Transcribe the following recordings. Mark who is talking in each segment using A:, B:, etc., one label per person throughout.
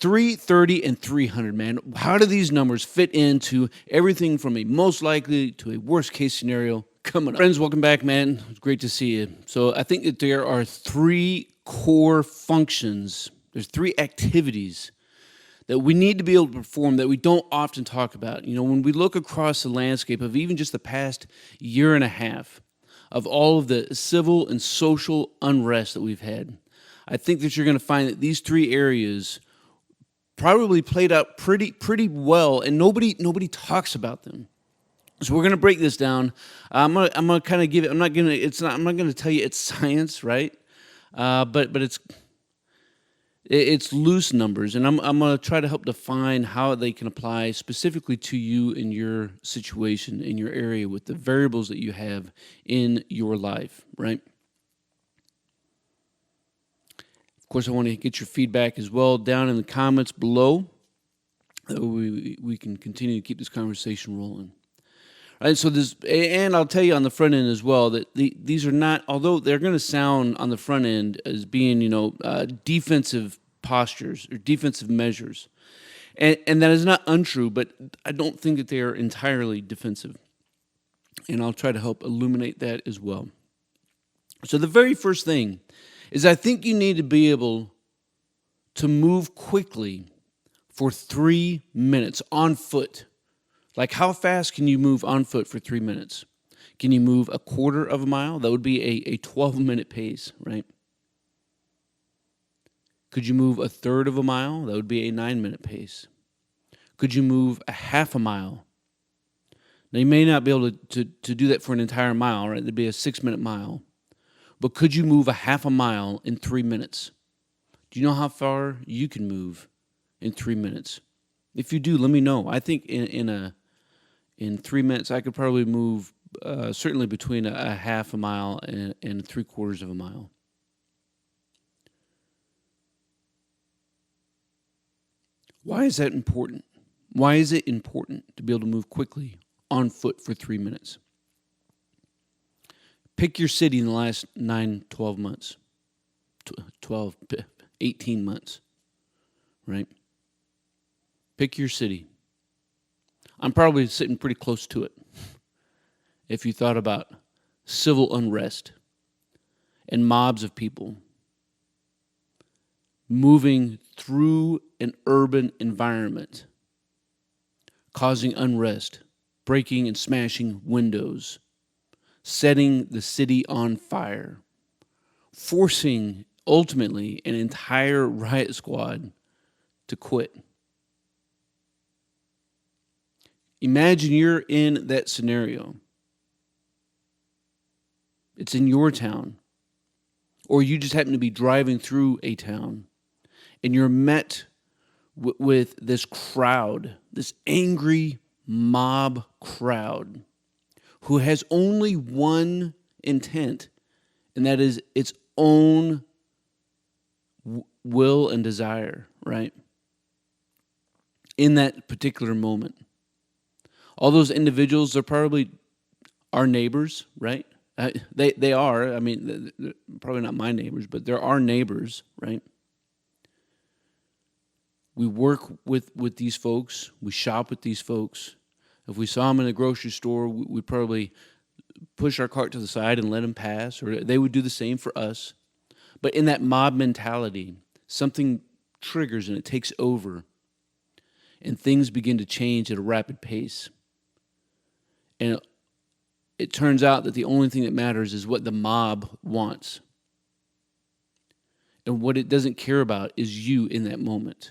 A: 330 and 300, man. How do these numbers fit into everything from a most likely to a worst case scenario coming up? Friends, welcome back, man. It's great to see you. So I think that there are three core functions. There's three activities that we need to be able to perform that we don't often talk about. You know, when we look across the landscape of even just the past year and a half of all of the civil and social unrest that we've had, I think that you're going to find that these three areas probably played out pretty well, and nobody talks about them. So we're gonna break this down. I'm gonna kind of give it. I'm not gonna tell you it's science, right? But it's loose numbers, and I'm gonna try to help define how they can apply specifically to you in your situation, in your area, with the variables that you have in your life, right? Of course, I want to get your feedback as well down in the comments below. We can continue to keep this conversation rolling. All right, so this, and I'll tell you on the front end as well that these are not, although they're going to sound on the front end as being, defensive postures or defensive measures, and that is not untrue, but I don't think that they are entirely defensive, and I'll try to help illuminate that as well. So the very first thing is I think you need to be able to move quickly for 3 minutes on foot. Like, how fast can you move on foot for 3 minutes? Can you move a quarter of a mile? That would be a 12-minute pace, right? Could you move a third of a mile? That would be a 9-minute pace. Could you move a half a mile? Now, you may not be able to do that for an entire mile, right? That'd be a 6-minute mile. But could you move a half a mile in 3 minutes? Do you know how far you can move in 3 minutes? If you do, let me know. I think in 3 minutes, I could probably move certainly between a half a mile and 3/4 of a mile. Why is that important? Why is it important to be able to move quickly on foot for 3 minutes? Pick your city in the last 9-12 months, 18 months, right? Pick your city. I'm probably sitting pretty close to it. If you thought about civil unrest and mobs of people moving through an urban environment, causing unrest, breaking and smashing windows, setting the city on fire, forcing ultimately an entire riot squad to quit. Imagine you're in that scenario. It's in your town, or you just happen to be driving through a town, and you're met with this crowd, this angry mob crowd, who has only one intent, and that is its own will and desire, right? In that particular moment. All those individuals are probably our neighbors, right? They are. I mean, they're probably not my neighbors, but they're our neighbors, right? We work with these folks. We shop with these folks. If we saw them in a grocery store, we'd probably push our cart to the side and let them pass, or they would do the same for us. But in that mob mentality, something triggers and it takes over, and things begin to change at a rapid pace. And it turns out that the only thing that matters is what the mob wants. And what it doesn't care about is you in that moment.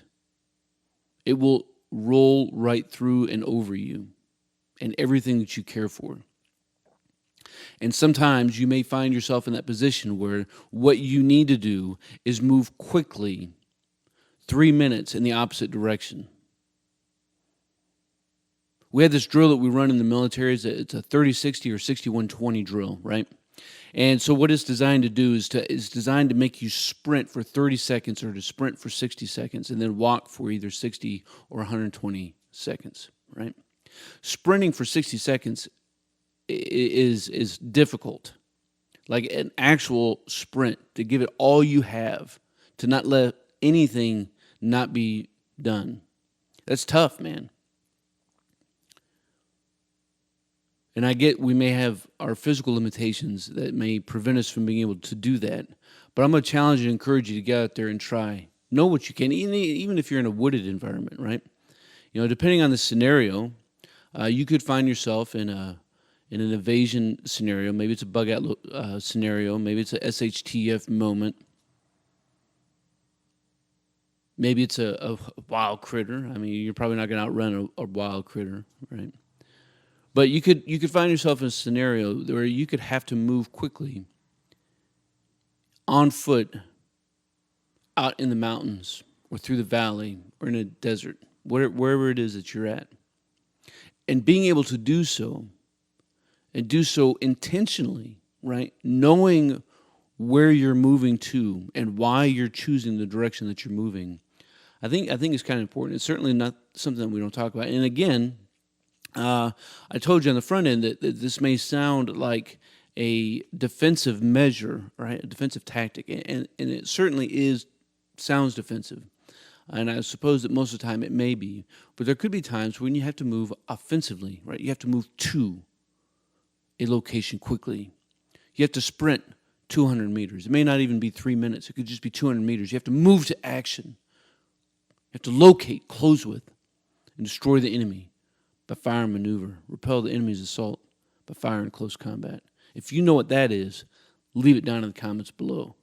A: It will roll right through and over you and everything that you care for. And sometimes you may find yourself in that position where what you need to do is move quickly 3 minutes in the opposite direction. We had this drill that we run in the military. It's a 30-60 or 61-20 drill, right? And so what it's designed to do is designed to make you sprint for 30 seconds or to sprint for 60 seconds and then walk for either 60 or 120 seconds, right? Sprinting for 60 seconds is difficult. Like an actual sprint, to give it all you have, to not let anything not be done. That's tough, man. And I get we may have our physical limitations that may prevent us from being able to do that. But I'm going to challenge and encourage you to get out there and try. Know what you can, even if you're in a wooded environment, right? Depending on the scenario, you could find yourself in an evasion scenario. Maybe it's a bug out scenario. Maybe it's a SHTF moment. Maybe it's a wild critter. I mean, you're probably not going to outrun a wild critter, right? But you could find yourself in a scenario where you could have to move quickly on foot out in the mountains or through the valley or in a desert, wherever it is that you're at. And being able to do so, and do so intentionally, right? Knowing where you're moving to and why you're choosing the direction that you're moving, I think it's kind of important. It's certainly not something that we don't talk about. And again, I told you on the front end that this may sound like a defensive measure, right? A defensive tactic, and it certainly sounds defensive. And I suppose that most of the time it may be. But there could be times when you have to move offensively, right? You have to move to a location quickly. You have to sprint 200 meters. It may not even be 3 minutes. It could just be 200 meters. You have to move to action. You have to locate, close with, and destroy the enemy by fire and maneuver. Repel the enemy's assault by fire in close combat. If you know what that is, leave it down in the comments below.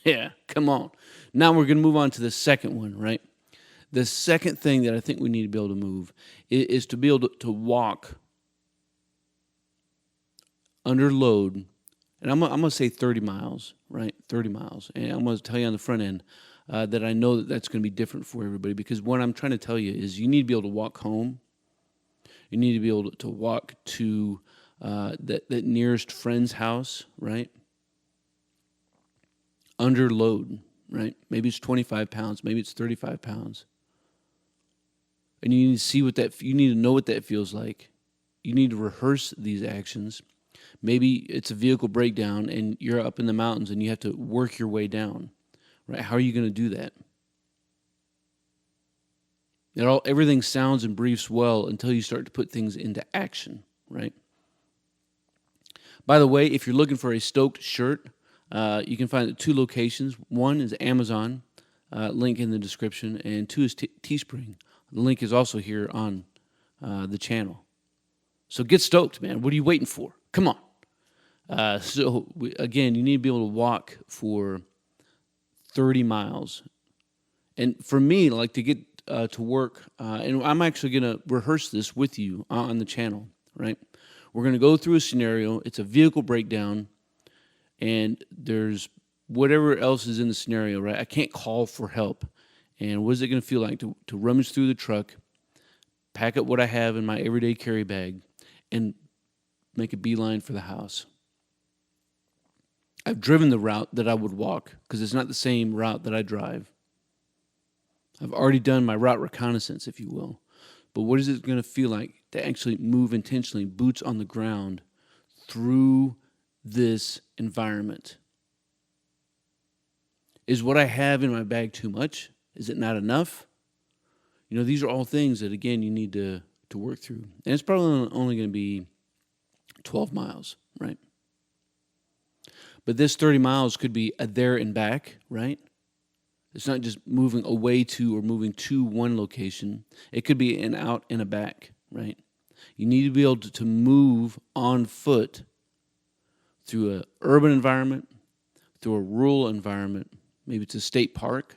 A: Yeah, come on. Now we're going to move on to the second one, right? The second thing that I think we need to be able to move is to be able to walk under load. And I'm going to say 30 miles, right? 30 miles. And I'm going to tell you on the front end that I know that that's going to be different for everybody, because what I'm trying to tell you is you need to be able to walk home. You need to be able to walk to that nearest friend's house, right? Under load, right? Maybe it's 25 pounds, maybe it's 35 pounds. And you need to see you need to know what that feels like. You need to rehearse these actions. Maybe it's a vehicle breakdown and you're up in the mountains and you have to work your way down, right? How are you going to do that? Everything sounds and briefs well until you start to put things into action, right? By the way, if you're looking for a Stoked shirt, you can find it at 2 locations. One is Amazon, link in the description, and 2 is Teespring. The link is also here on the channel. So get stoked, man. What are you waiting for? Come on. Again, you need to be able to walk for 30 miles. And for me, like to get to work, and I'm actually going to rehearse this with you on the channel, right? We're going to go through a scenario. It's a vehicle breakdown, and there's whatever else is in the scenario, right? I can't call for help. And what is it going to feel like to rummage through the truck, pack up what I have in my everyday carry bag, and make a beeline for the house? I've driven the route that I would walk because it's not the same route that I drive. I've already done my route reconnaissance, if you will. But what is it going to feel like to actually move intentionally, boots on the ground, through this environment? Is what I have in my bag too much? Is it not enough? These are all things that, again, you need to work through. And it's probably only going to be 12 miles, right? But this 30 miles could be a there and back, right? It's not just moving away to or moving to one location. It could be an out and a back, right? You need to be able to move on foot through an urban environment, through a rural environment. Maybe it's a state park.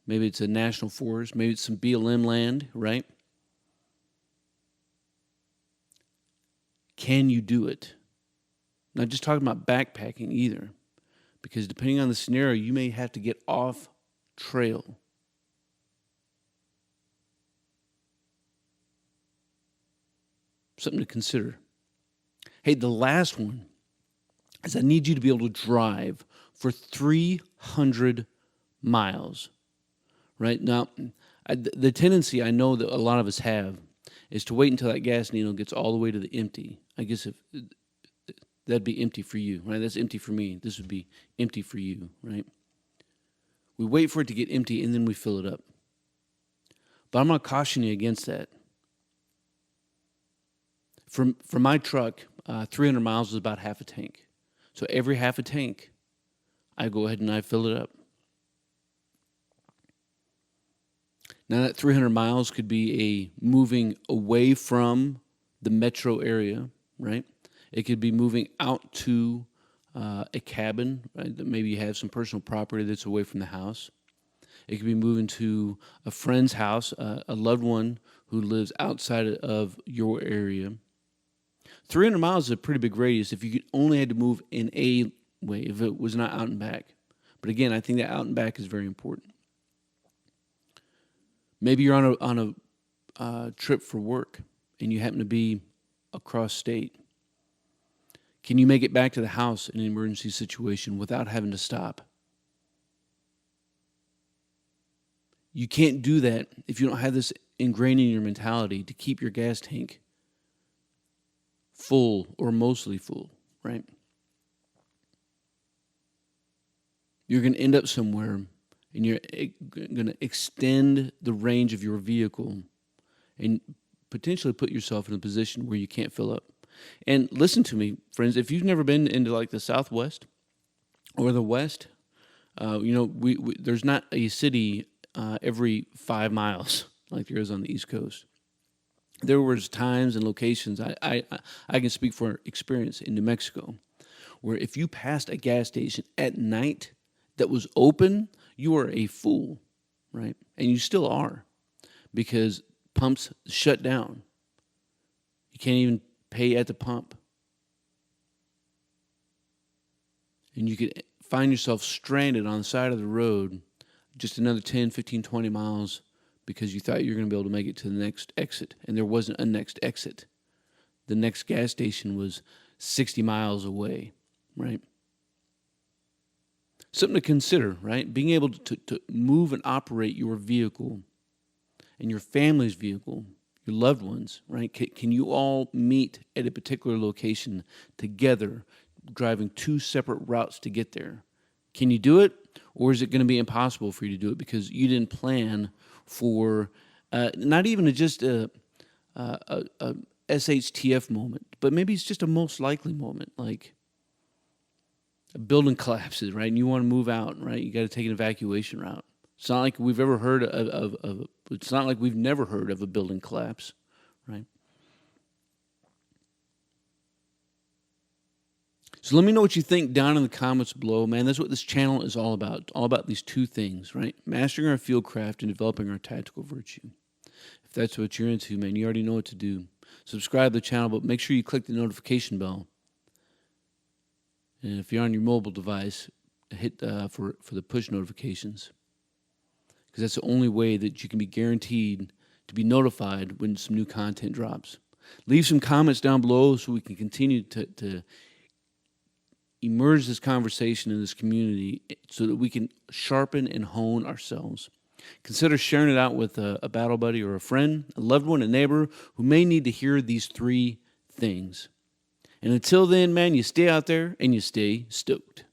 A: Maybe it's a national forest. Maybe it's some BLM land, right? Can you do it? Not just talking about backpacking either, because depending on the scenario, you may have to get off trail. Something to consider. Hey, the last one is I need you to be able to drive for 300 miles. Right? Now, the tendency I know that a lot of us have is to wait until that gas needle gets all the way to the empty. I guess if that'd be empty for you, right? That's empty for me. This would be empty for you, right? We wait for it to get empty and then we fill it up. But I'm going to caution you against that. For my truck, 300 miles is about half a tank. So every half a tank, I go ahead and I fill it up. Now that 300 miles could be a moving away from the metro area, right? It could be moving out to a cabin, right? That maybe you have some personal property that's away from the house. It could be moving to a friend's house, a loved one who lives outside of your area. 300 miles is a pretty big radius if you only had to move in a way, if it was not out and back. But again, I think that out and back is very important. Maybe you're on a trip for work and you happen to be across state. Can you make it back to the house in an emergency situation without having to stop? You can't do that if you don't have this ingrained in your mentality to keep your gas tank full or mostly full, right? You're going to end up somewhere and you're going to extend the range of your vehicle and potentially put yourself in a position where you can't fill up. And listen to me, friends, if you've never been into like the Southwest or the West, we there's not a city every 5 miles like there is on the East Coast. There was times and locations, I can speak for experience in New Mexico, where if you passed a gas station at night that was open, you are a fool, right? And you still are, because pumps shut down. You can't even pay at the pump. And you could find yourself stranded on the side of the road just another 10, 15, 20 miles because you thought you were going to be able to make it to the next exit. And there wasn't a next exit. The next gas station was 60 miles away, right? Something to consider, right? Being able to move and operate your vehicle and your family's vehicle, your loved ones, right? Can you all meet at a particular location together, driving 2 separate routes to get there? Can you do it, or is it going to be impossible for you to do it because you didn't plan for not even just a SHTF moment, but maybe it's just a most likely moment, like a building collapses, right? And you want to move out, right? You got to take an evacuation route. It's not like we've ever heard of it's not like we've never heard of a building collapse, right? So let me know what you think down in the comments below. Man, that's what this channel is all about. All about these 2 things, right? Mastering our field craft and developing our tactical virtue. If that's what you're into, man, you already know what to do. Subscribe to the channel, but make sure you click the notification bell. And if you're on your mobile device, hit for the push notifications, because that's the only way that you can be guaranteed to be notified when some new content drops. Leave some comments down below so we can continue to emerge this conversation in this community so that we can sharpen and hone ourselves. Consider sharing it out with a battle buddy or a friend, a loved one, a neighbor who may need to hear these 3 things. And until then, man, you stay out there and you stay stoked.